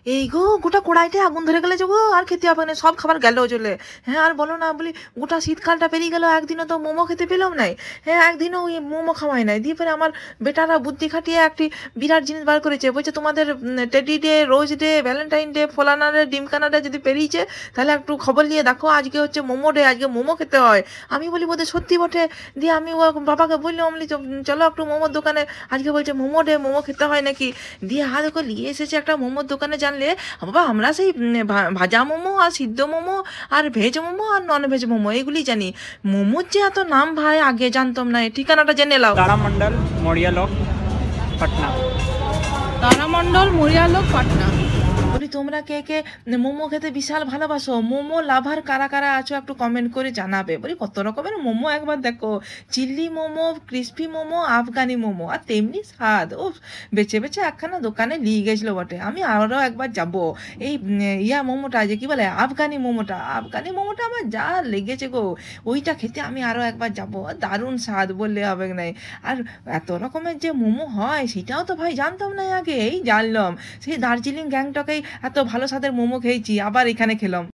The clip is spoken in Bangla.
এই গো গোটা কড়াইতে আগুন ধরে গেলে যে গো, আর খেতে হবে না, সব খাবার গেল চলে। হ্যাঁ আর বলো না, বলি গোটা শীতকালটা পেরিয়ে গেল, একদিনও তো মোমো খেতে পেলাম নাই। হ্যাঁ একদিনও ওই মোমো খাওয়াই নাই। দিয়ে পরে আমার বেটারা বুদ্ধি খাটিয়ে একটি বিরাট জিনিস বার করেছে, বলছে তোমাদের teddy day, rose day, Valentine day, ফলানা ডে, ডিমকানা ডে যদি পেরিয়েছে তাহলে একটু খবর নিয়ে দেখো, আজকে হচ্ছে মোমো ডে, আজকে মোমো খেতে হয়। আমি বলি বোধহয় সত্যি বটে। দিয়ে আমি ও বাবাকে বললাম, বলি চলো একটু মোমোর দোকানে, আজকে বলছে মোমো ডে, মোমো খেতে হয় নাকি। দিয়ে হাত করে নিয়ে এসেছে একটা মোমোর দোকানে। জানলে বাবা, আমরা সেই ভাজা মোমো আর সিদ্ধ মোমো আর ভেজ মোমো আর নন ভেজ মোমো এগুলি জানি। মোমোর যে এত নাম ভাই, আগে জানতাম না। ঠিকানাটা জেনে নাও। তারামণ্ডল, মরিয়ালক, পাটনা। তারামণ্ডল, মরিয়ালক, পাটনা। বলি তোমরা কে কে মোমো খেতে বিশাল ভালোবাসো? মোমো লাভার কারা কারা আছো একটু কমেন্ট করে জানাবে। বলি কত রকমের মোমো একবার দেখো, চিল্লি মোমো, ক্রিস্পি মোমো, আফগানি মোমো, আর তেমনি স্বাদ। ও বেছে বেছে একখানা দোকানে নিয়ে গেছিলো বটে। আমি আরও একবার যাব। এই ইয়া মোমোটা, যে কি বলে আফগানি মোমোটা, আফগানি মোমোটা আমার যা লেগেছে গো, ওইটা খেতে আমি আরও একবার যাব। দারুণ স্বাদ বললে হবে নাই। আর এত রকমের যে মোমো হয় সেটাও তো ভাই জানতাম না আগে, এই জানলাম। সেই দার্জিলিং গ্যাংটকেই এত ভালো স্বাদের মোমো খেয়েছি, আবার এখানে খেলাম।